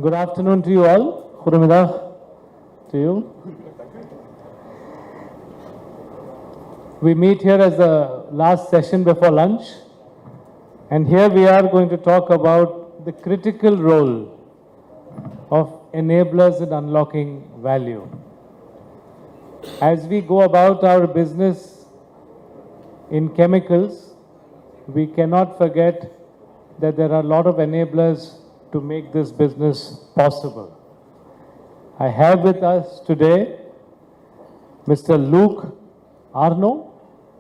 Good afternoon to you all. Goedemiddag to you. We meet here as the last session before lunch, and here we are going to talk about the critical role of enablers in unlocking value. As we go about our business in chemicals, we cannot forget that there are a lot of enablers to make this business possible. I have with us today Mr. Luc Arnault.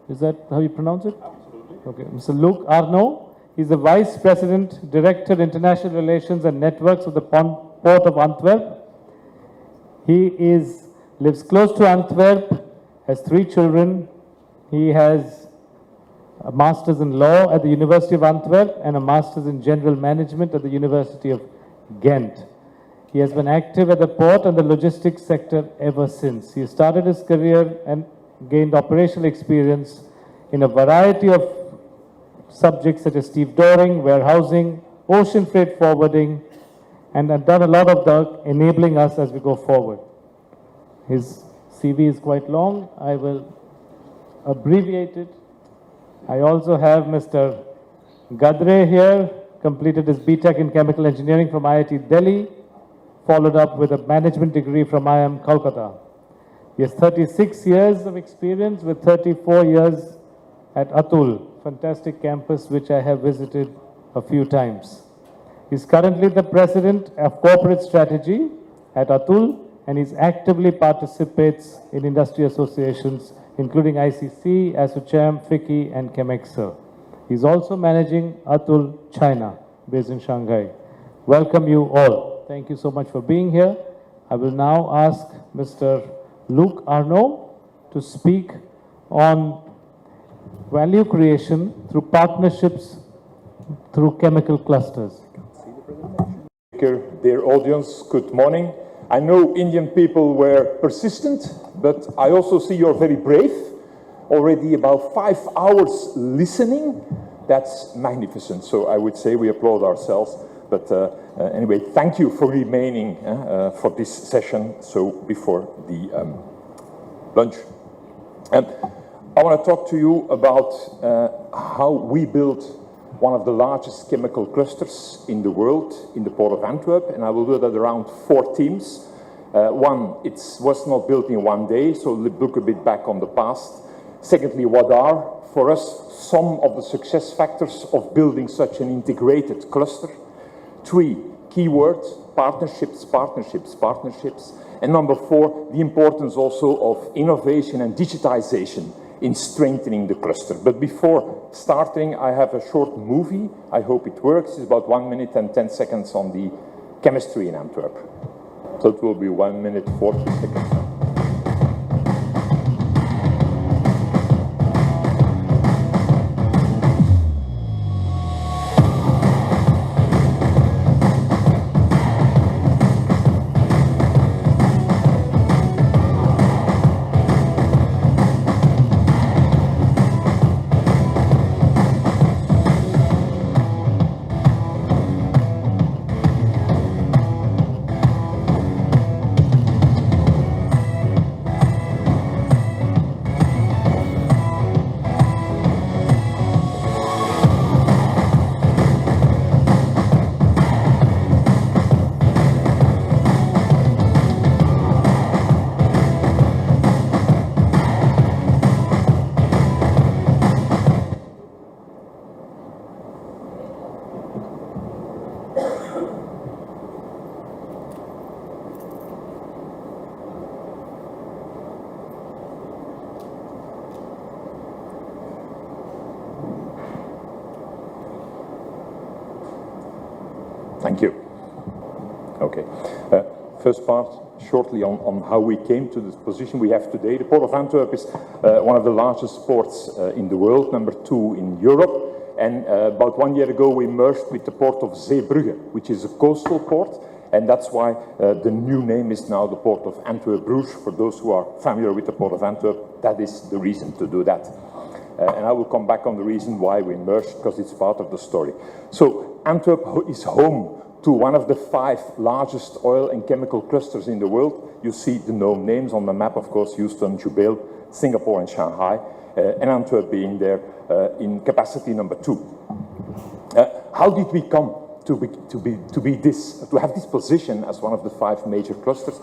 Is that how you pronounce it? Absolutely. Okay, Mr. Luc Arnault. He's the Vice President, Director, International Relations and Networks of the Port of Antwerp. He lives close to Antwerp, has 3 children. He has a master's in law at the University of Antwerp and a master's in general management at the University of Ghent. He has been active at the port and the logistics sector ever since. He started his career and gained operational experience in a variety of subjects such as stevedoring, warehousing, ocean freight forwarding, and have done a lot of work enabling us as we go forward. His CV is quite long. I will abbreviate it. I also have Mr. Gadre here, completed his BTech in Chemical Engineering from IIT Delhi, followed up with a management degree from IIM Kolkata. He has 36 years of experience with 34 years at Atul, fantastic campus which I have visited a few times. He's currently the President of Corporate Strategy at Atul, and he actively participates in industry associations including ICC, ASSOCHAM, FICCI, and Chemexer. He's also managing Atul China, based in Shanghai. Welcome you all. Thank you so much for being here. I will now ask Mr. Luc Arnault to speak on value creation through partnerships through chemical clusters. Dear audience, good morning. I know Indian people were persistent, but I also see you're very brave. Already about 5 hours listening. That's magnificent. So I would say we applaud ourselves. But anyway, thank you for remaining for this session, so before the lunch. And I want to talk to you about how we built one of the largest chemical clusters in the world, in the Port of Antwerp, and I will do that around 4 themes. One, it was not built in one day, so look a bit back on the past. Secondly, what are, for us, some of the success factors of building such an integrated cluster? 3, keywords, partnerships, partnerships, partnerships. And number 4, the importance also of innovation and digitization in strengthening the cluster. But before starting, I have a short movie. I hope it works. It's about 1 minute and 10 seconds on the chemistry in Antwerp. So it will be 1 minute 40 seconds now. Thank you. Okay. First part, shortly on how we came to this position we have today. The Port of Antwerp is one of the largest ports in the world, number 2 in Europe. And about 1 year ago, we merged with the port of Zeebrugge, which is a coastal port. And that's why the new name is now the Port of Antwerp-Bruges. For those who are familiar with the Port of Antwerp, that is the reason to do that. And I will come back on the reason why we merged, because it's part of the story. So Antwerp is home to one of the 5 largest oil and chemical clusters in the world. You see the known names on the map, of course, Houston, Jubail, Singapore and Shanghai, and Antwerp being there in capacity number 2. How did we come to have this position as one of the 5 major clusters?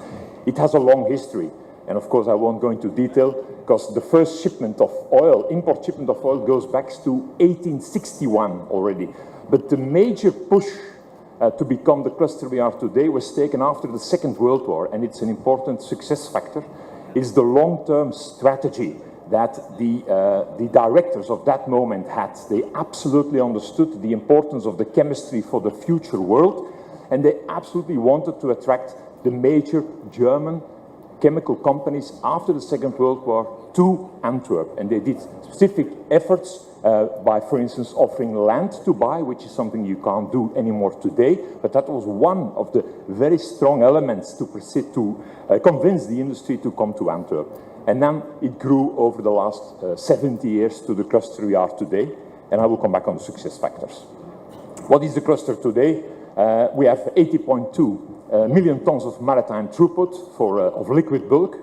It has a long history. And of course, I won't go into detail because the first shipment of oil, import shipment of oil, goes back to 1861 already. But the major push to become the cluster we are today was taken after the Second World War, and it's an important success factor. It's the long-term strategy that the directors of that moment had. They absolutely understood the importance of the chemistry for the future world, and they absolutely wanted to attract the major German chemical companies after the Second World War to Antwerp. And they did specific efforts by, for instance, offering land to buy, which is something you can't do anymore today. But that was one of the very strong elements to convince the industry to come to Antwerp. And then it grew over the last 70 years to the cluster we are today. And I will come back on the success factors. What is the cluster today? We have 80.2 million tons of maritime throughput of liquid bulk,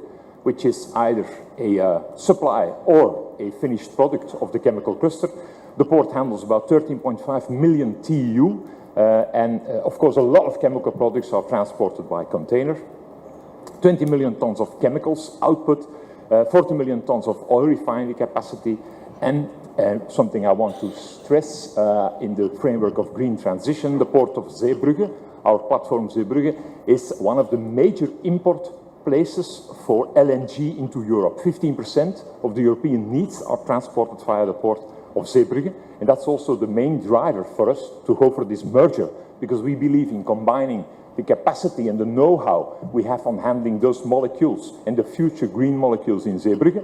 which is either a supply or a finished product of the chemical cluster. The port handles about 13.5 million TEU, and of course a lot of chemical products are transported by container. 20 million tons of chemicals output, 40 million tons of oil refinery capacity, and something I want to stress in the framework of green transition, the port of Zeebrugge, our platform Zeebrugge, is one of the major import places for LNG into Europe. 15% of the European needs are transported via the port of Zeebrugge, and that's also the main driver for us to go for this merger, because we believe in combining the capacity and the know-how we have on handling those molecules and the future green molecules in Zeebrugge,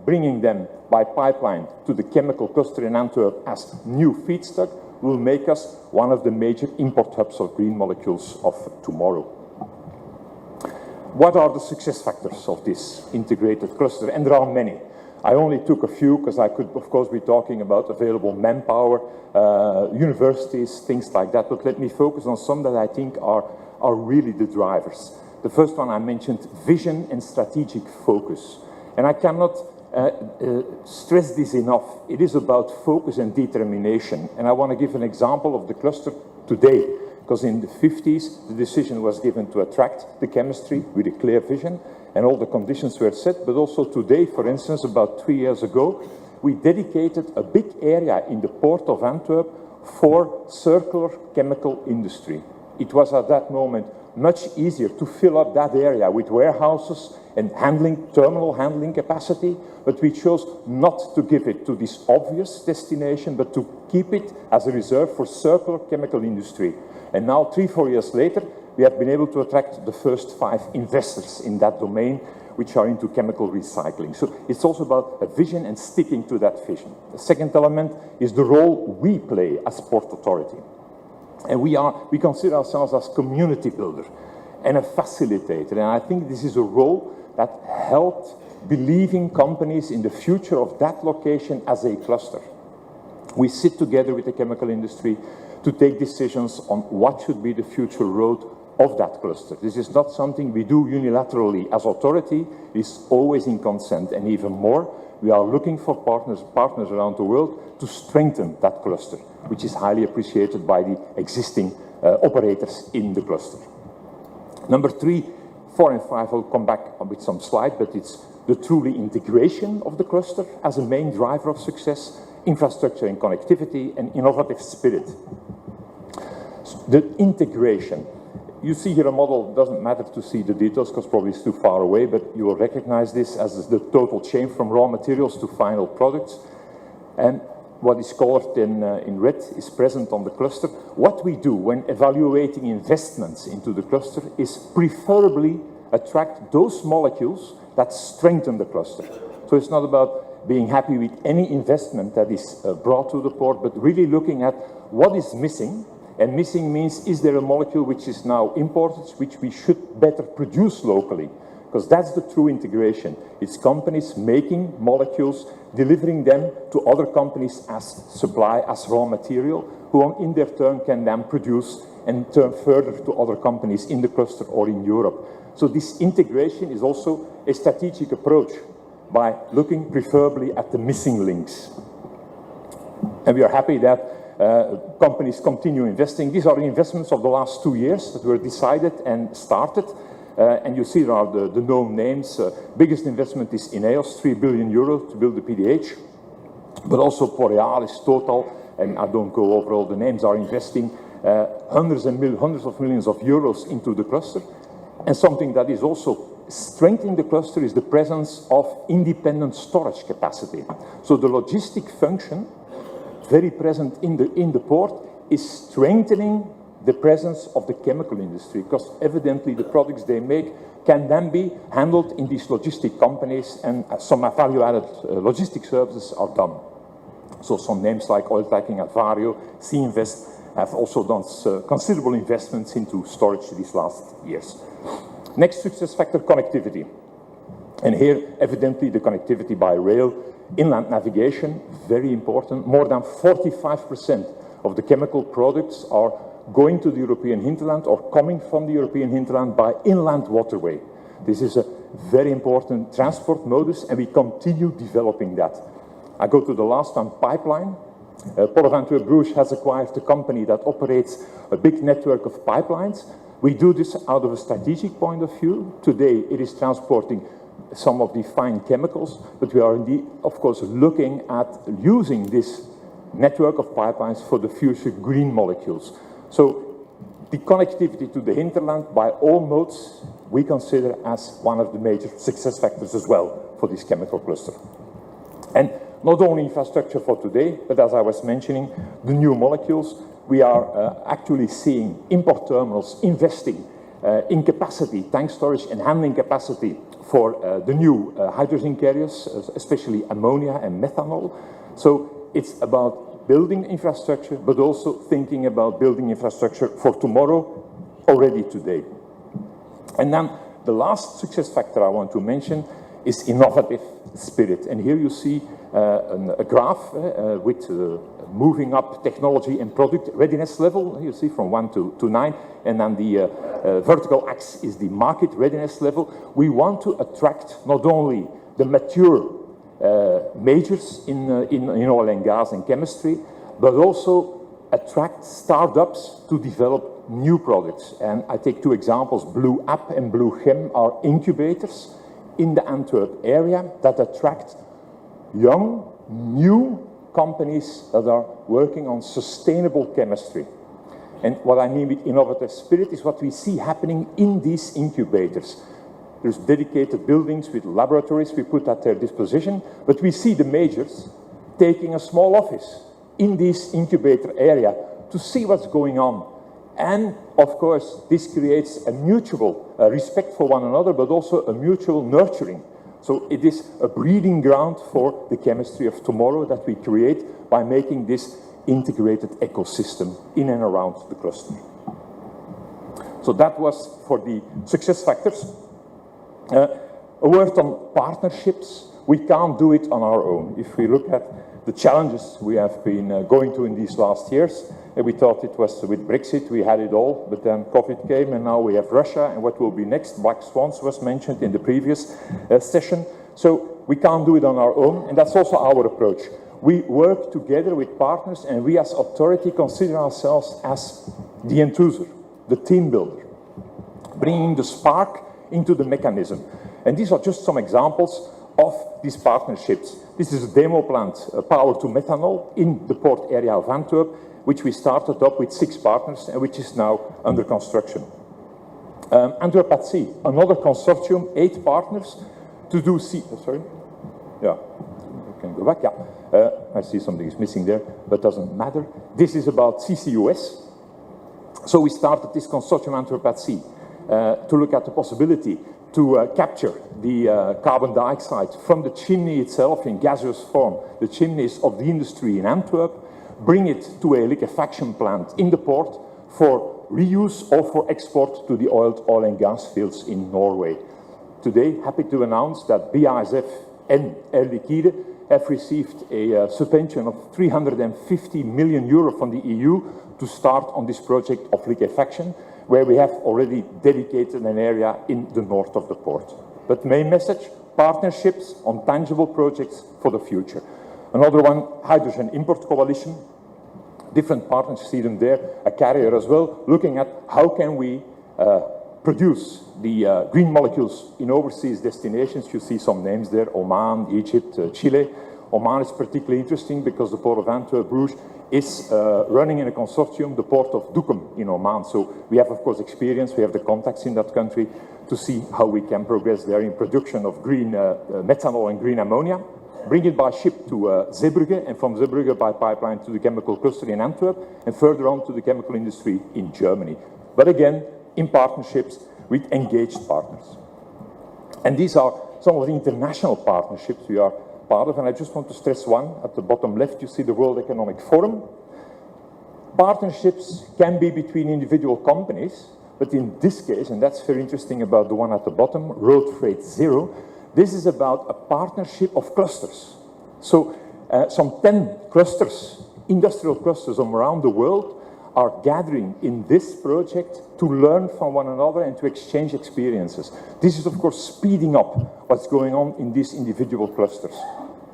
bringing them by pipeline to the chemical cluster in Antwerp as new feedstock, will make us one of the major import hubs of green molecules of tomorrow. What are the success factors of this integrated cluster? And there are many. I only took a few because I could, of course, be talking about available manpower, universities, things like that, but let me focus on some that I think are really the drivers. The first one I mentioned, vision and strategic focus. And I cannot stress this enough. It is about focus and determination. And I want to give an example of the cluster today, because in the 50s, the decision was given to attract the chemistry with a clear vision, and all the conditions were set. But also today, for instance, about 3 years ago, we dedicated a big area in the port of Antwerp for circular chemical industry. It was at that moment much easier to fill up that area with warehouses and terminal handling capacity, but we chose not to give it to this obvious destination, but to keep it as a reserve for circular chemical industry. And now, 3-4 years later, we have been able to attract the first 5 investors in that domain, which are into chemical recycling. So it's also about a vision and sticking to that vision. The second element is the role we play as Port Authority. And we consider ourselves as community builder and a facilitator. And I think this is a role that helped believing companies in the future of that location as a cluster. We sit together with the chemical industry to take decisions on what should be the future road of that cluster. This is not something we do unilaterally as authority. It's always in consent, and even more, we are looking for partners around the world to strengthen that cluster, which is highly appreciated by the existing operators in the cluster. Number 3, 4 and 5, I'll come back with some slides, but it's the truly integration of the cluster as a main driver of success, infrastructure and connectivity, and innovative spirit. The integration. You see here a model, doesn't matter to see the details because probably it's too far away, but you will recognize this as the total chain from raw materials to final products. And what is colored in red is present on the cluster. What we do when evaluating investments into the cluster is preferably attract those molecules that strengthen the cluster. So it's not about being happy with any investment that is brought to the port, but really looking at what is missing. And missing means, is there a molecule which is now imported, which we should better produce locally? because that's the true integration. It's companies making molecules, delivering them to other companies as supply, as raw material, who in their turn can then produce and turn further to other companies in the cluster or in Europe. So this integration is also a strategic approach by looking preferably at the missing links. And we are happy that companies continue investing. These are the investments of the last 2 years that were decided and started. And you see there are the known names. Biggest investment is Ineos, 3 billion euros to build the PDH. But also Borealis, Total, and I don't go over all the names, are investing hundreds of millions of euros into the cluster. And something that is also strengthening the cluster is the presence of independent storage capacity. So the logistic function, very present in the port, is strengthening the presence of the chemical industry, because evidently the products they make can then be handled in these logistic companies, and some value-added logistic services are done. So some names like Oiltanking, Vario, Seainvest have also done considerable investments into storage these last years. Next success factor, connectivity. And here, evidently, the connectivity by rail, inland navigation, very important. More than 45% of the chemical products are going to the European hinterland or coming from the European hinterland by inland waterway. This is a very important transport modus, and we continue developing that. I go to the last one, pipeline. Port of Antwerp-Bruges has acquired a company that operates a big network of pipelines. We do this out of a strategic point of view. Today, it is transporting some of the fine chemicals, but we are indeed, of course, looking at using this network of pipelines for the future green molecules. So the connectivity to the hinterland by all modes, we consider as one of the major success factors as well for this chemical cluster. And not only infrastructure for today, but as I was mentioning, the new molecules, we are actually seeing import terminals investing in capacity, tank storage and handling capacity for the new hydrogen carriers, especially ammonia and methanol. So it's about building infrastructure, but also thinking about building infrastructure for tomorrow, already today. And then the last success factor I want to mention is innovative spirit. And here you see a graph with moving up technology and product readiness level. You see from 1 to 9, and then the vertical axis is the market readiness level. We want to attract not only the mature majors in oil and gas and chemistry, but also attract startups to develop new products. And I take 2 examples. Blue App and Blue Chem are incubators in the Antwerp area that attract young, new companies that are working on sustainable chemistry. And what I mean with innovative spirit is what we see happening in these incubators. There's dedicated buildings with laboratories we put at their disposition, but we see the majors taking a small office in this incubator area to see what's going on. And of course, this creates a mutual respect for one another, but also a mutual nurturing. So it is a breeding ground for the chemistry of tomorrow that we create by making this integrated ecosystem in and around the cluster. So that was for the success factors. A word on partnerships. We can't do it on our own. If we look at the challenges we have been going to in these last years, we thought it was with Brexit, we had it all, but then COVID came and now we have Russia, and what will be next? Black swans was mentioned in the previous session. So we can't do it on our own, and that's also our approach. We work together with partners, and we as authority consider ourselves as the enthuser, the team builder, bringing the spark into the mechanism. And these are just some examples of these partnerships. This is a demo plant, power to methanol, in the port area of Antwerp, which we started up with 6 partners and which is now under construction. Antwerp at Sea, another consortium, 8 partners to do sea. Oh, sorry. Yeah, we can go back. Yeah, I see something is missing there, but doesn't matter. This is about CCUS. So we started this consortium, Antwerp at Sea, to look at the possibility to capture the carbon dioxide from the chimney itself in gaseous form, the chimneys of the industry in Antwerp, bring it to a liquefaction plant in the port for reuse or for export to the oil and gas fields in Norway. today happy to announce that BASF and Air Liquide have received a subvention of 350 million euro from the EU to start on this project of liquefaction, where we have already dedicated an area in the north of the port. But main message, partnerships on tangible projects for the future. Another one, Hydrogen Import Coalition. Different partners, see them there, a carrier as well, looking at how can we produce the green molecules in overseas destinations. You see some names there, Oman, Egypt, Chile. Oman is particularly interesting because the Port of Antwerp, Bruges, is running in a consortium, the port of Duqm in Oman. So we have, of course, experience, we have the contacts in that country to see how we can progress there in production of green methanol and green ammonia. Bring it by ship to Zeebrugge, and from Zeebrugge by pipeline to the chemical cluster in Antwerp, and further on to the chemical industry in Germany. But again, in partnerships with engaged partners. And these are some of the international partnerships we are part of, and I just want to stress one. At the bottom left, you see the World Economic Forum. Partnerships can be between individual companies, but in this case, and that's very interesting about the one at the bottom, Road Freight Zero, this is about a partnership of clusters. So some 10 clusters, industrial clusters from around the world, are gathering in this project to learn from one another and to exchange experiences. This is, of course, speeding up what's going on in these individual clusters.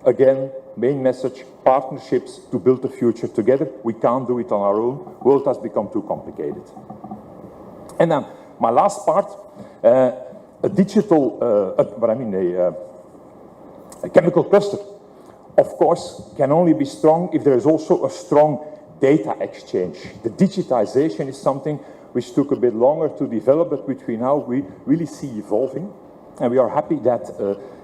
Again, main message, partnerships to build the future together. We can't do it on our own. The world has become too complicated. And then my last part, a digital, a chemical cluster, of course, can only be strong if there is also a strong data exchange. The digitization is something which took a bit longer to develop, but which we now really see evolving. And we are happy that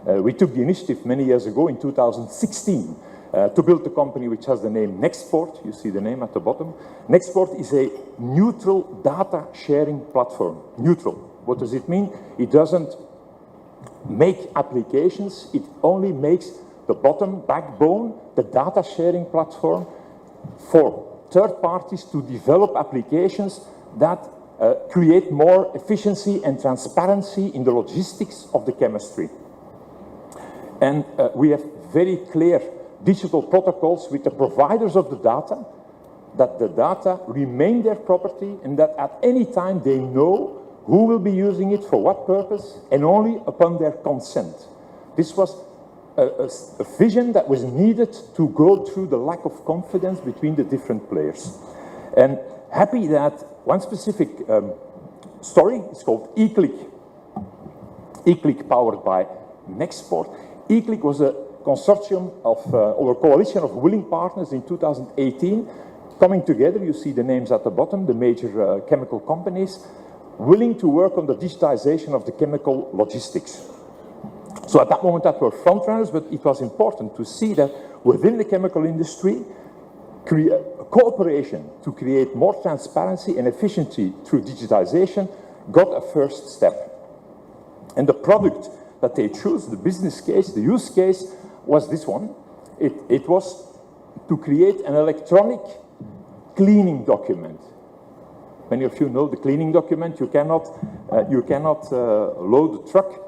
we took the initiative many years ago in 2016 to build a company which has the name Nextport. You see the name at the bottom. Nextport is a neutral data sharing platform. Neutral. What does it mean? It doesn't make applications. It only makes the bottom backbone, the data sharing platform, for third parties to develop applications that create more efficiency and transparency in the logistics of the chemistry. And we have very clear digital protocols with the providers of the data, that the data remain their property and that at any time they know who will be using it for what purpose and only upon their consent. This was a vision that was needed to go through the lack of confidence between the different players. And happy that one specific story is called eClick. eClick powered by Nextport. eClick was a consortium of, or a coalition of willing partners in 2018 coming together. You see the names at the bottom, the major chemical companies, willing to work on the digitization of the chemical logistics. So at that moment that were front runners, but it was important to see that within the chemical industry, cooperation to create more transparency and efficiency through digitization got a first step. And the product that they chose, the business case, the use case, was this one. It was to create an electronic cleaning document. Many of you know the cleaning document. You cannot load the truck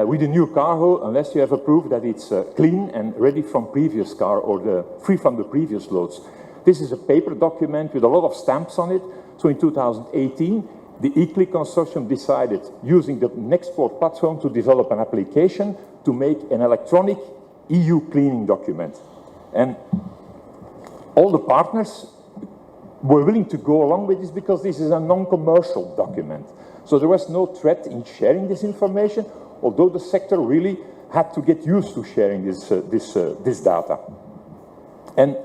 with a new cargo unless you have a proof that it's clean and ready from previous car or free from the previous loads. This is a paper document with a lot of stamps on it. So in 2018, the eClick consortium decided, using the Nextport platform, to develop an application to make an electronic EU cleaning document. And all the partners were willing to go along with this because this is a non-commercial document. So there was no threat in sharing this information, although the sector really had to get used to sharing this data. And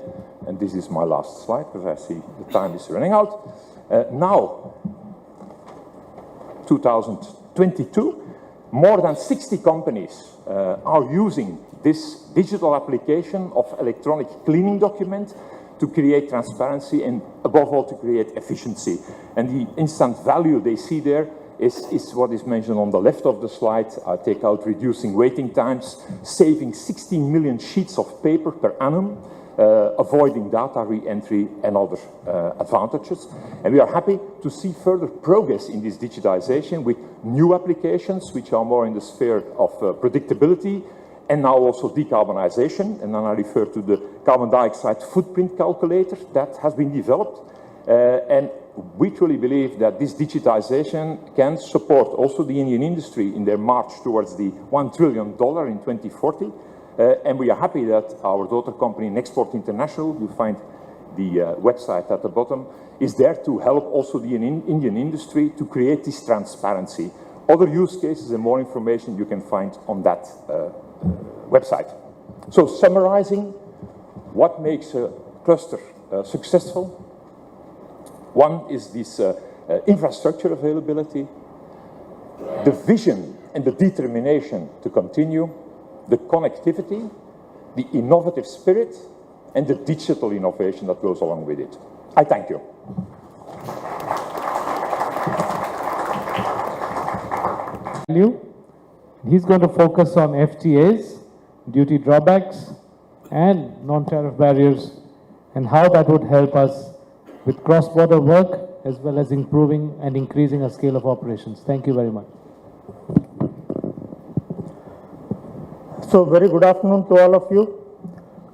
this is my last slide, because I see the time is running out. Now, 2022, more than 60 companies are using this digital application of electronic cleaning document to create transparency and, above all, to create efficiency. And the instant value they see there is what is mentioned on the left of the slide. I take out reducing waiting times, saving 16 million sheets of paper per annum, avoiding data re-entry and other advantages. And we are happy to see further progress in this digitization with new applications which are more in the sphere of predictability and now also decarbonization. And then I refer to the carbon dioxide footprint calculator that has been developed. And we truly believe that this digitization can support also the Indian industry in their march towards the $1 trillion in 2040. And we are happy that our daughter company, Nexport International, you find the website at the bottom, is there to help also the Indian industry to create this transparency. Other use cases and more information you can find on that website. So summarizing, what makes a cluster successful? One is this infrastructure availability, the vision and the determination to continue, the connectivity, the innovative spirit, and the digital innovation that goes along with it. I thank you. He's going to focus on FTAs, duty drawbacks, and non-tariff barriers, and how that would help us with cross-border work, as well as improving and increasing our scale of operations. Thank you very much. So, very good afternoon to all of you.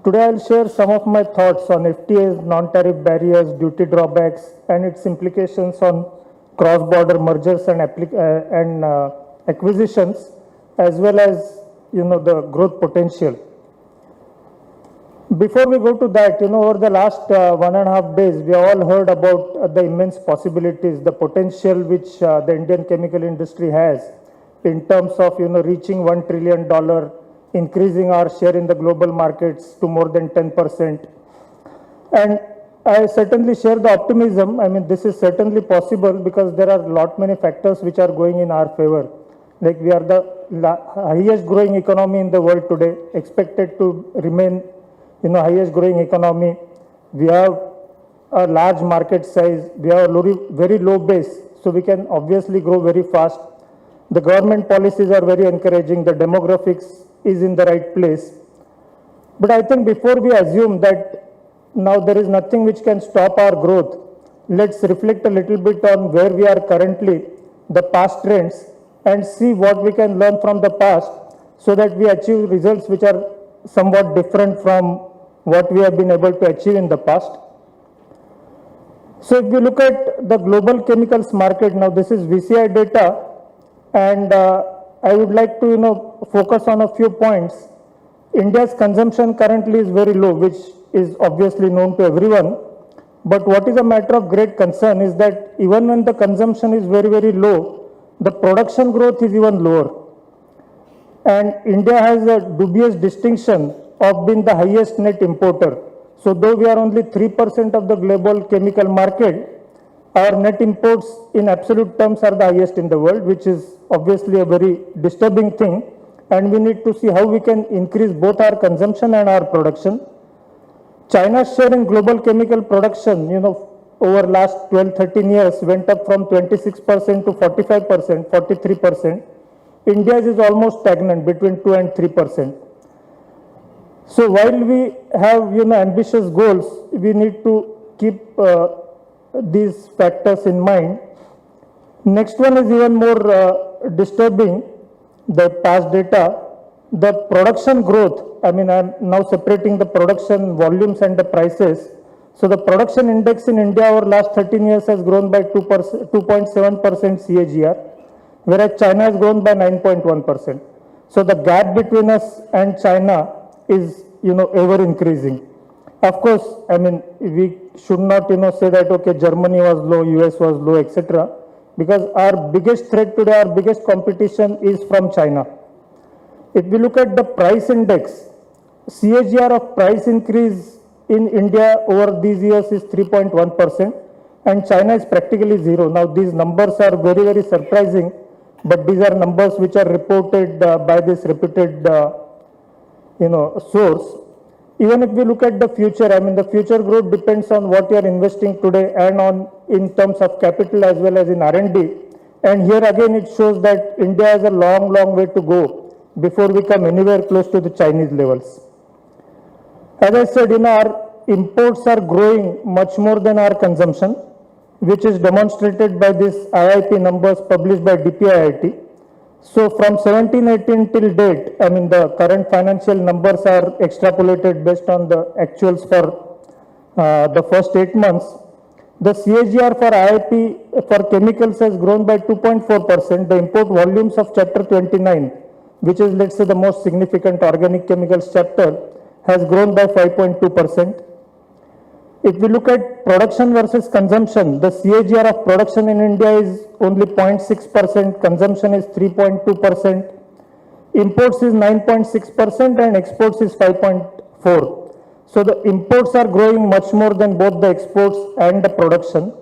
Today I'll share some of my thoughts on FTAs, non-tariff barriers, duty drawbacks, and its implications on cross-border mergers and acquisitions, as well as the growth potential. Before we go to that, over the last 1.5 days, we all heard about the immense possibilities, the potential which the Indian chemical industry has in terms of reaching $1 trillion, increasing our share in the global markets to more than 10%. And I certainly share the optimism. I mean, this is certainly possible because there are many factors which are going in our favor. Like we are the highest growing economy in the world today, expected to remain highest growing economy. We have a large market size. We have a very low base, so we can obviously grow very fast. The government policies are very encouraging. The demographics is in the right place. But I think before we assume that now there is nothing which can stop our growth, let's reflect a little bit on where we are currently, the past trends, and see what we can learn from the past so that we achieve results which are somewhat different from what we have been able to achieve in the past. So if we look at the global chemicals market, now this is VCI data, and I would like to focus on a few points. India's consumption currently is very low, which is obviously known to everyone. But what is a matter of great concern is that even when the consumption is very, very low, the production growth is even lower. And India has a dubious distinction of being the highest net importer. So though we are only 3% of the global chemical market, our net imports in absolute terms are the highest in the world, which is obviously a very disturbing thing. And we need to see how we can increase both our consumption and our production. China's share in global chemical production, over last 12-13 years went up from 26% to 45%, 43%. India's is almost stagnant between 2 and 3%. So while we have ambitious goals, we need to keep these factors in mind. Next one is even more disturbing, the past data. The production growth, I mean, I'm now separating the production volumes and the prices. So the production index in India over last 13 years has grown by 2.7% CAGR, whereas China has grown by 9.1%. So the gap between us and China is, ever increasing. Of course, I mean, we should not, say that, okay, Germany was low, US was low, etc. Because our biggest threat today, our biggest competition is from China. If we look at the price index, CAGR of price increase in India over these years is 3.1%, and China is practically zero. Now, these numbers are very, very surprising, but these are numbers which are reported by this reputed, source. Even if we look at the future, I mean, the future growth depends on what you are investing today and on in terms of capital as well as in R&D. And here again, it shows that India has a long, long way to go before we come anywhere close to the Chinese levels. As I said, our imports are growing much more than our consumption, which is demonstrated by these IIP numbers published by DPIIT. So from 17-18 till date, I mean the current financial numbers are extrapolated based on the actuals for the first 8 months. The CAGR for IIP for chemicals has grown by 2.4%. The import volumes of chapter 29, which is let's say the most significant organic chemicals chapter, has grown by 5.2%. If we look at production versus consumption, the CAGR of production in India is only 0.6%, consumption is 3.2%, imports is 9.6% and exports is 5.4%. So the imports are growing much more than both the exports and the production.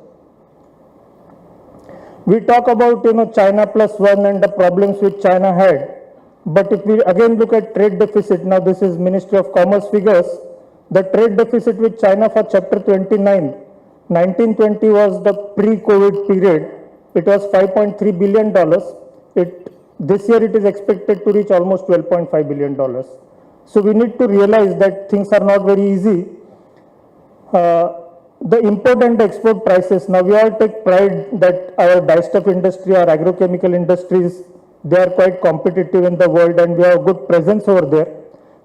We talk about China plus one and the problems which China had. But if we again look at trade deficit, now this is Ministry of Commerce figures, the trade deficit with China for chapter 29, 1920 was the pre-COVID period. It was $5.3 billion. This year it is expected to reach almost $12.5 billion. So we need to realize that things are not very easy. The import and export prices, now we all take pride that our dyestuff industry, our agrochemical industries, they are quite competitive in the world and we have good presence over there.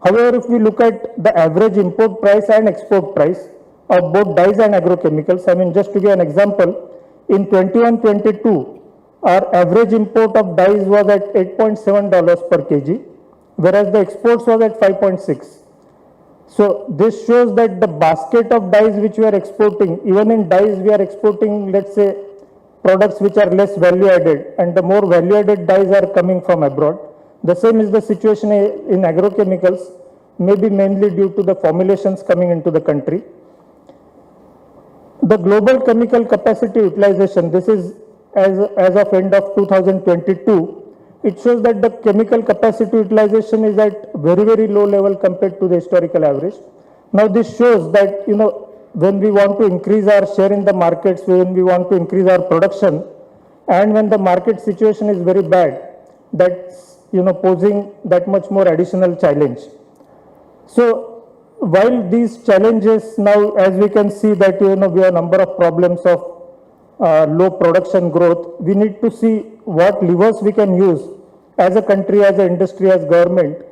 However, if we look at the average import price and export price of both dyes and agrochemicals, I mean just to give an example, in 21-22, our average import of dyes was at $8.7 per kg, whereas the exports was at 5.6. So this shows that the basket of dyes which we are exporting, even in dyes we are exporting, let's say, products which are less value added, and the more value added dyes are coming from abroad. The same is the situation in agrochemicals, maybe mainly due to the formulations coming into the country. The global chemical capacity utilization, this is as of end of 2022, it shows that the chemical capacity utilization is at very, very low level compared to the historical average. Now this shows that, when we want to increase our share in the markets, when we want to increase our production, and when the market situation is very bad, that's, posing that much more additional challenge. So while these challenges now, as we can see that, we have a number of problems of low production growth, we need to see what levers we can use as a country, as an industry, as government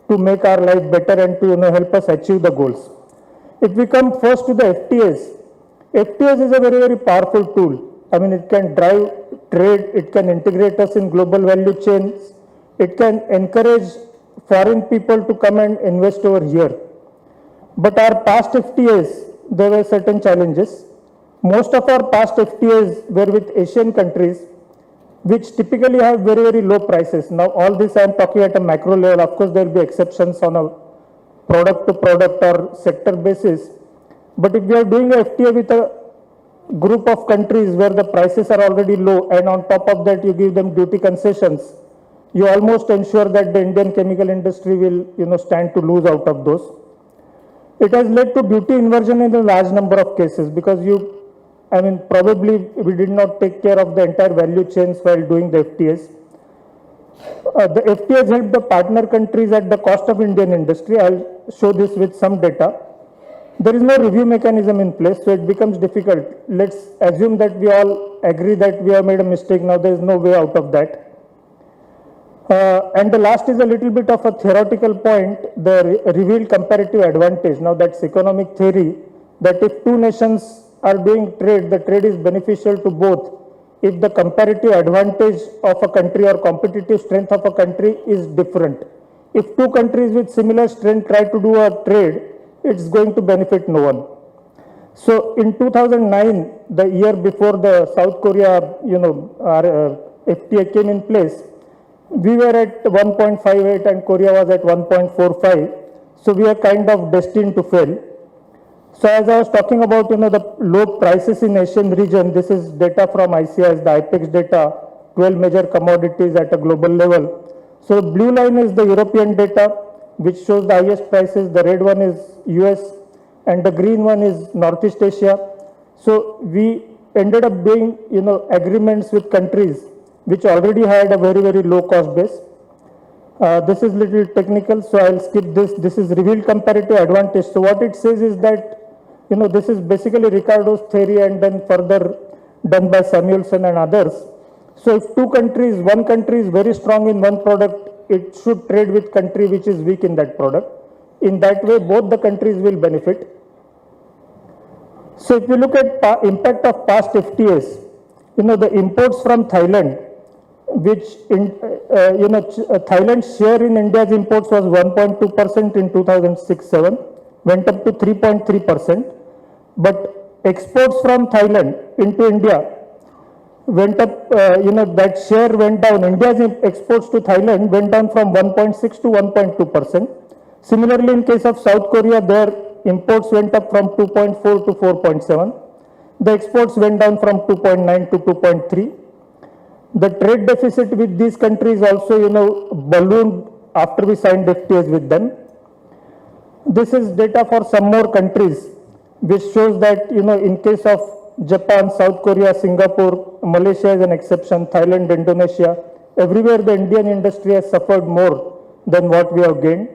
to make our life better and to help us achieve the goals. If we come first to the FTAs, FTAs is a very, very powerful tool. I mean, it can drive trade, it can integrate us in global value chains, it can encourage foreign people to come and invest over here. But our past FTAs, there were certain challenges. Most of our past FTAs were with Asian countries, which typically have very, very low prices. Now, all this I am talking at a macro level. Of course, there will be exceptions on a product to product or sector basis. But if we are doing a FTA with a group of countries where the prices are already low, and on top of that you give them duty concessions, you almost ensure that the Indian chemical industry will stand to lose out of those. It has led to duty inversion in a large number of cases because probably we did not take care of the entire value chains while doing the FTAs. The FTAs help the partner countries at the cost of Indian industry. I'll show this with some data. There is no review mechanism in place, so it becomes difficult. Let's assume that we all agree that we have made a mistake. Now there is no way out of that. And the last is a little bit of a theoretical point, the revealed comparative advantage. Now that's economic theory, that if two nations are doing trade, the trade is beneficial to both if the comparative advantage of a country or competitive strength of a country is different. If two countries with similar strength try to do a trade, it's going to benefit no one. So in 2009, the year before the South Korea, our FTA came in place, we were at 1.58 and Korea was at 1.45. So we are kind of destined to fail. So as I was talking about, the low prices in Asian region, this is data from ICIS, the IPEX data, 12 major commodities at a global level. So blue line is the European data, which shows the highest prices. The red one is US and the green one is Northeast Asia. So we ended up doing, agreements with countries which already had a very, very low cost base. This is little technical, so I'll skip this. This is revealed comparative advantage. So what it says is that, this is basically Ricardo's theory and then further done by Samuelson and others. So if one country is very strong in one product, it should trade with country which is weak in that product. In that way, both the countries will benefit. So if you look at impact of past FTAs, the imports from Thailand, which Thailand's share in India's imports was 1.2% in 2006-7, went up to 3.3%, but exports from Thailand into India went up, that share went down. India's exports to Thailand went down from 1.6 to 1.2%. Similarly, in case of South Korea, their imports went up from 2.4 to 4.7. The exports went down from 2.9 to 2.3. The trade deficit with these countries also, ballooned after we signed FTAs with them. This is data for some more countries, which shows that, in case of Japan, South Korea, Singapore, Malaysia is an exception, Thailand, Indonesia, everywhere the Indian industry has suffered more than what we have gained.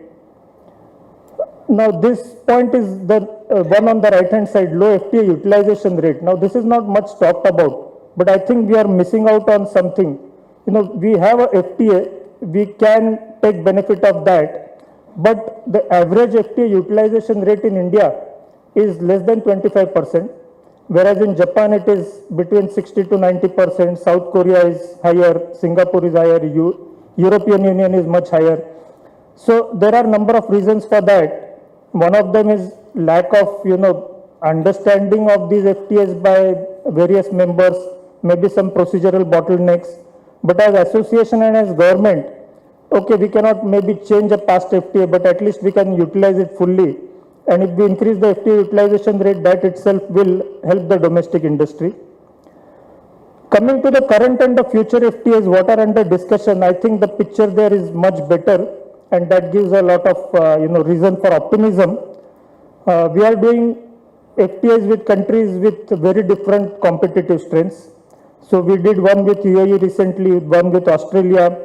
Now, this point is the one on the right hand side, low FTA utilization rate. Now, this is not much talked about, but I think we are missing out on something. We have a FTA, we can take benefit of that, but the average FTA utilization rate in India is less than 25%, whereas in Japan it is between 60 to 90%, South Korea is higher, Singapore is higher, European Union is much higher. So there are number of reasons for that. One of them is lack of, understanding of these FTAs by various members, maybe some procedural bottlenecks. But as association and as government, okay, we cannot maybe change a past FTA, but at least we can utilize it fully. And if we increase the FTA utilization rate, that itself will help the domestic industry. Coming to the current and the future FTAs, what are under discussion, I think the picture there is much better, and that gives a lot of reason for optimism. We are doing FTAs with countries with very different competitive strengths. So we did one with UAE recently, one with Australia,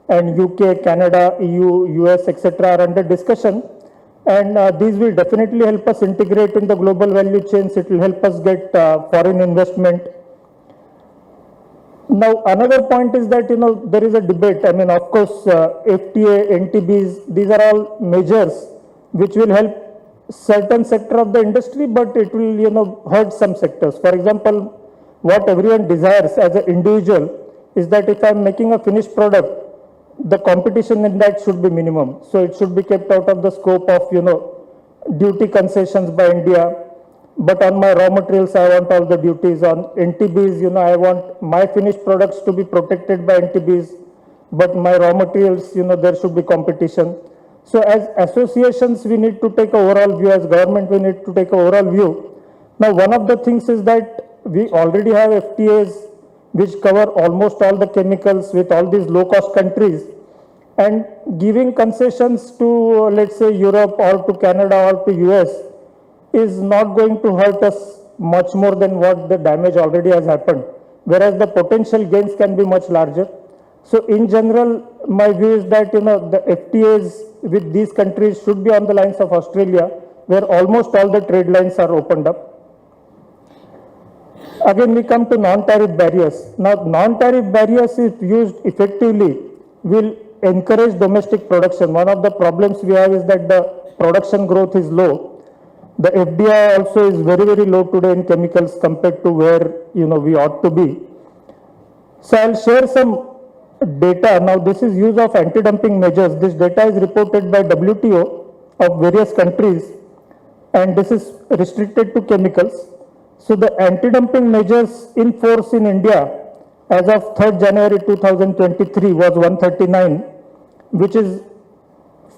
and UK, Canada, EU, US, etc. are under discussion. And these will definitely help us integrate in the global value chains. It will help us get foreign investment. Now, another point is that, there is a debate. I mean, of course, FTA, NTBs, these are all measures which will help certain sector of the industry, but it will, hurt some sectors. For example, what everyone desires as an individual is that if I'm making a finished product, the competition in that should be minimum. So it should be kept out of the scope of, duty concessions by India. But on my raw materials, I want all the duties. On NTBs, I want my finished products to be protected by NTBs. But my raw materials, there should be competition. So as associations, we need to take an overall view. As government, we need to take an overall view. Now, one of the things is that we already have FTAs which cover almost all the chemicals with all these low-cost countries. And giving concessions to, let's say, Europe or to Canada or to US is not going to hurt us much more than what the damage already has happened, whereas the potential gains can be much larger. So in general, my view is that, the FTAs with these countries should be on the lines of Australia, where almost all the trade lines are opened up. Again, we come to non-tariff barriers. Now, non-tariff barriers, if used effectively, will encourage domestic production. One of the problems we have is that the production growth is low. The FDI also is very, very low today in chemicals compared to where, we ought to be. So I'll share some data. Now, this is use of anti-dumping measures. This data is reported by WTO of various countries, and this is restricted to chemicals. So the anti-dumping measures in force in India as of 3rd January 2023 was 139, which is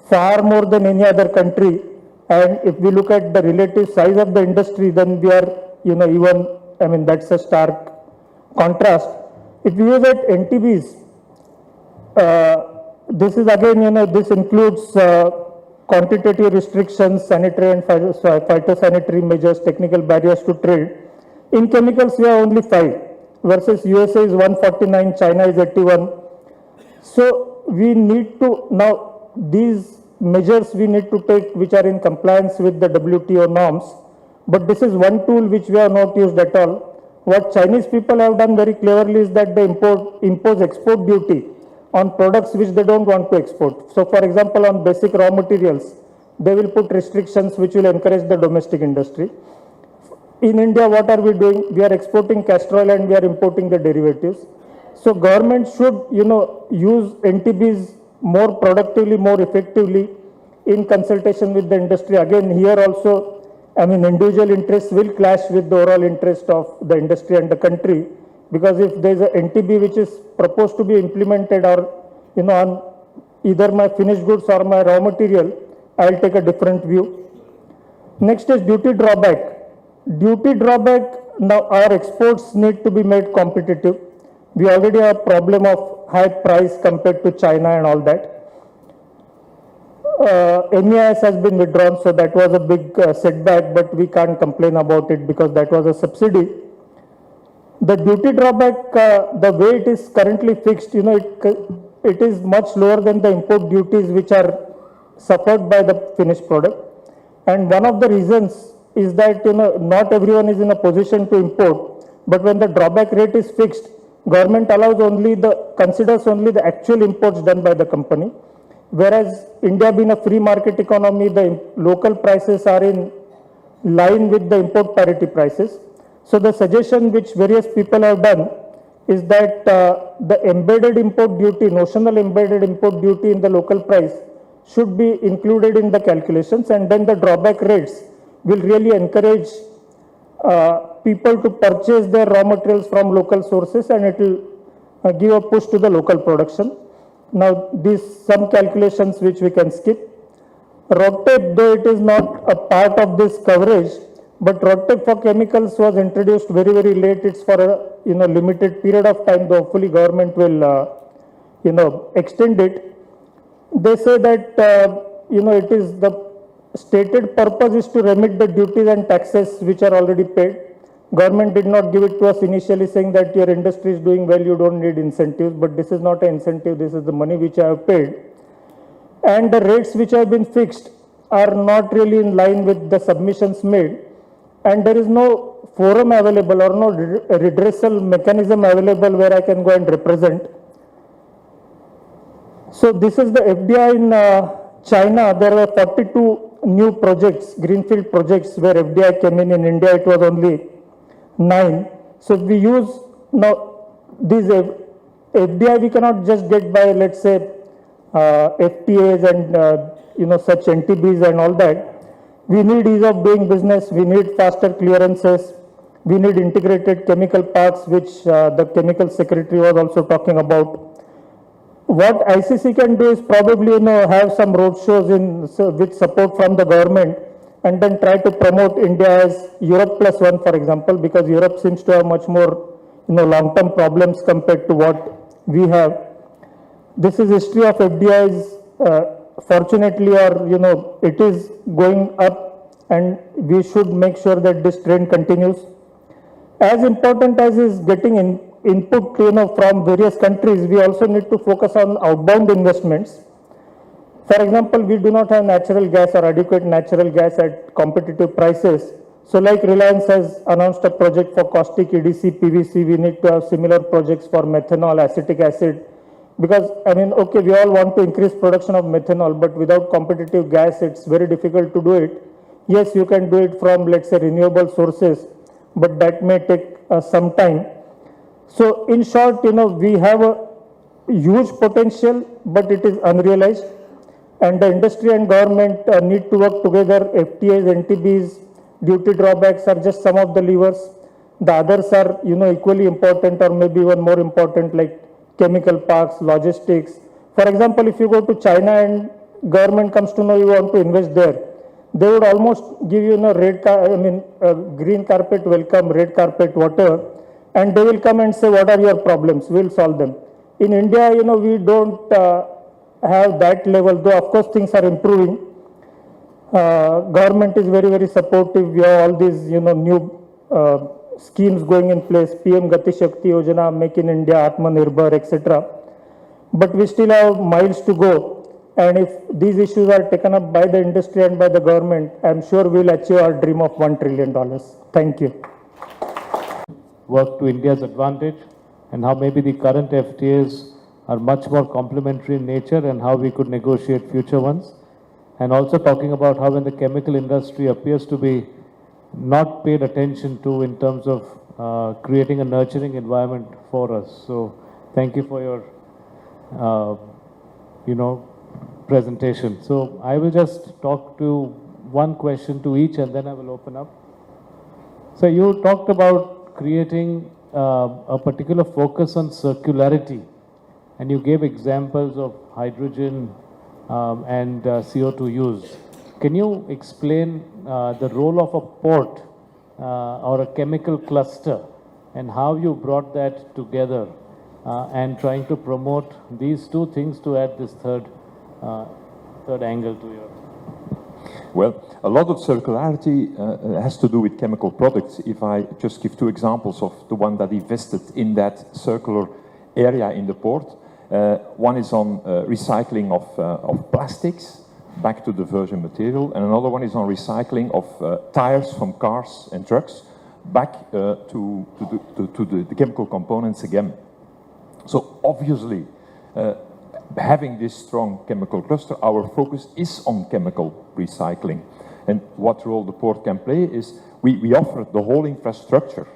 far more than any other country. And if we look at the relative size of the industry, then we are, that's a stark contrast. If we use at NTBs, this is again, this includes quantitative restrictions, sanitary and phytosanitary measures, technical barriers to trade. In chemicals, we have only 5 versus USA is 149, China is 81. So we need to now these measures we need to take which are in compliance with the WTO norms. But this is one tool which we have not used at all. What Chinese people have done very cleverly is that they impose export duty on products which they don't want to export. So for example, on basic raw materials, they will put restrictions which will encourage the domestic industry. In India, what are we doing? We are exporting castor oil and we are importing the derivatives. So government should, use NTBs more productively, more effectively in consultation with the industry. Again, here also, individual interests will clash with the overall interest of the industry and the country, because if there is a NTB which is proposed to be implemented or, on either my finished goods or my raw material, I will take a different view. Next is duty drawback. Duty drawback, now our exports need to be made competitive. We already have a problem of high price compared to China and all that. MEIS has been withdrawn, so that was a big setback, but we can't complain about it because that was a subsidy. The duty drawback, the way it is currently fixed, it is much lower than the import duties which are suffered by the finished product. And one of the reasons is that, not everyone is in a position to import, but when the drawback rate is fixed, government considers only the actual imports done by the company. Whereas India being a free market economy, the local prices are in line with the import parity prices. So the suggestion which various people have done is that the embedded import duty, notional embedded import duty in the local price should be included in the calculations, and then the drawback rates will really encourage people to purchase their raw materials from local sources, and it will give a push to the local production. Now, some calculations which we can skip. RoDTEP, though it is not a part of this coverage, but RoDTEP for chemicals was introduced very, very late. It's for a limited period of time, though hopefully government will extend it. They say that it is the stated purpose is to remit the duties and taxes which are already paid. Government did not give it to us initially, saying that your industry is doing well, you don't need incentives, but this is not an incentive, this is the money which I have paid. And the rates which have been fixed are not really in line with the submissions made, and there is no forum available or no redressal mechanism available where I can go and represent. So this is the FDI in China. There were 42 new projects, greenfield projects where FDI came in. In India it was only 9. So if we use now these FDI, we cannot just get by, let's say, FTAs and such NTBs and all that. We need ease of doing business. We need faster clearances. We need integrated chemical parks, which the chemical secretary was also talking about. What ICC can do is probably have some roadshows with support from the government, and then try to promote India as Europe +1, for example, because Europe seems to have much more long-term problems compared to what we have. This is history of FDIs. Fortunately, or it is going up, and we should make sure that this trend continues. As important as is getting input from various countries, we also need to focus on outbound investments. For example, we do not have natural gas or adequate natural gas at competitive prices. So like Reliance has announced a project for caustic EDC, PVC, we need to have similar projects for methanol, acetic acid. Because, okay, we all want to increase production of methanol, but without competitive gas, it's very difficult to do it. Yes, you can do it from, let's say, renewable sources, but that may take some time. So in short, we have a huge potential, but it is unrealized. And the industry and government need to work together. FTAs, NTBs, duty drawbacks are just some of the levers. The others are, equally important or maybe even more important, like chemical parks, logistics. For example, if you go to China and government comes to know you want to invest there, they would almost give you green carpet welcome, red carpet, whatever, and they will come and say, what are your problems? We'll solve them. In India, we don't have that level, though of course things are improving. Government is very, very supportive. We have all these, new schemes going in place, PM Gati Shakti Yojana, Make in India, Atmanirbhar, etc. but we still have miles to go. And if these issues are taken up by the industry and by the government, I'm sure we'll achieve our dream of $1 trillion. Thank you. Work to India's advantage, and how maybe the current FTAs are much more complementary in nature, and how we could negotiate future ones. And also talking about how when the chemical industry appears to be not paid attention to in terms of creating a nurturing environment for us. So thank you for your, presentation. So I will just talk to one question to each, and then I will open up. So you talked about creating a particular focus on circularity, and you gave examples of hydrogen and CO2 use. Can you explain the role of a port or a chemical cluster, and how you brought that together and trying to promote these two things to add this third angle to your... Well, a lot of circularity has to do with chemical products. If I just give two examples of the one that invested in that circular area in the port. One is on recycling of plastics back to the virgin material, and another one is on recycling of tires from cars and trucks back to the chemical components again. So obviously, having this strong chemical cluster, our focus is on chemical recycling. And what role the port can play is we offer the whole infrastructure.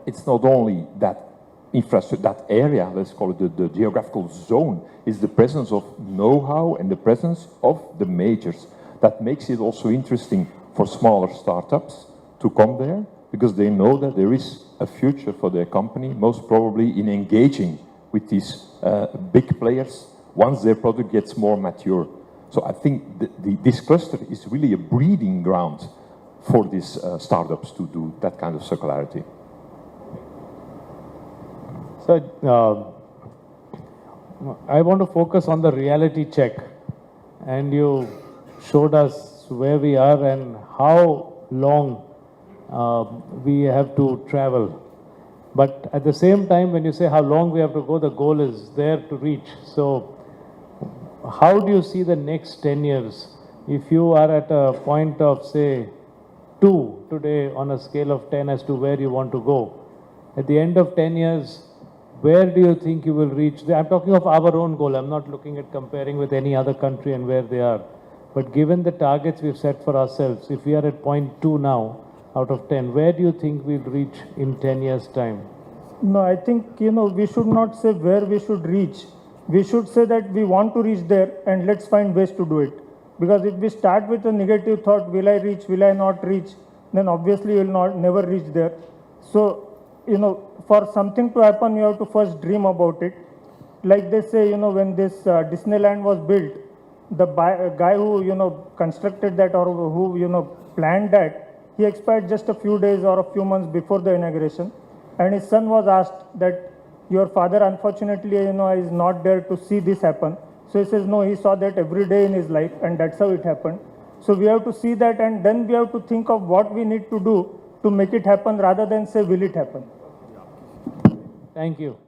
It's not only that infrastructure, that area, let's call it the geographical zone, is the presence of know-how and the presence of the majors. That makes it also interesting for smaller startups to come there, because they know that there is a future for their company, most probably in engaging with these big players once their product gets more mature. So I think this cluster is really a breeding ground for these startups to do that kind of circularity. So I want to focus on the reality check, and you showed us where we are and how long we have to travel. But at the same time, when you say how long we have to go, the goal is there to reach. So how do you see the next 10 years? If you are at a point of, say, 2 today on a scale of 10 as to where you want to go, at the end of 10 years, where do you think you will reach? I'm talking of our own goal. I'm not looking at comparing with any other country and where they are. But given the targets we've set for ourselves, if we are at 0.2 now out of 10, where do you think we'll reach in 10 years' time? No, I think, we should not say where we should reach. We should say that we want to reach there, and let's find ways to do it. Because if we start with a negative thought, will I reach, will I not reach, then obviously you will never reach there. So, for something to happen, you have to first dream about it. Like they say, when this Disneyland was built, the guy who, constructed that, or who, planned that, he expired just a few days or a few months before the inauguration. And his son was asked that your father, unfortunately, is not there to see this happen. So he says, no, he saw that every day in his life, and that's how it happened. So we have to see that, and then we have to think of what we need to do to make it happen, rather than say, will it happen? Thank you.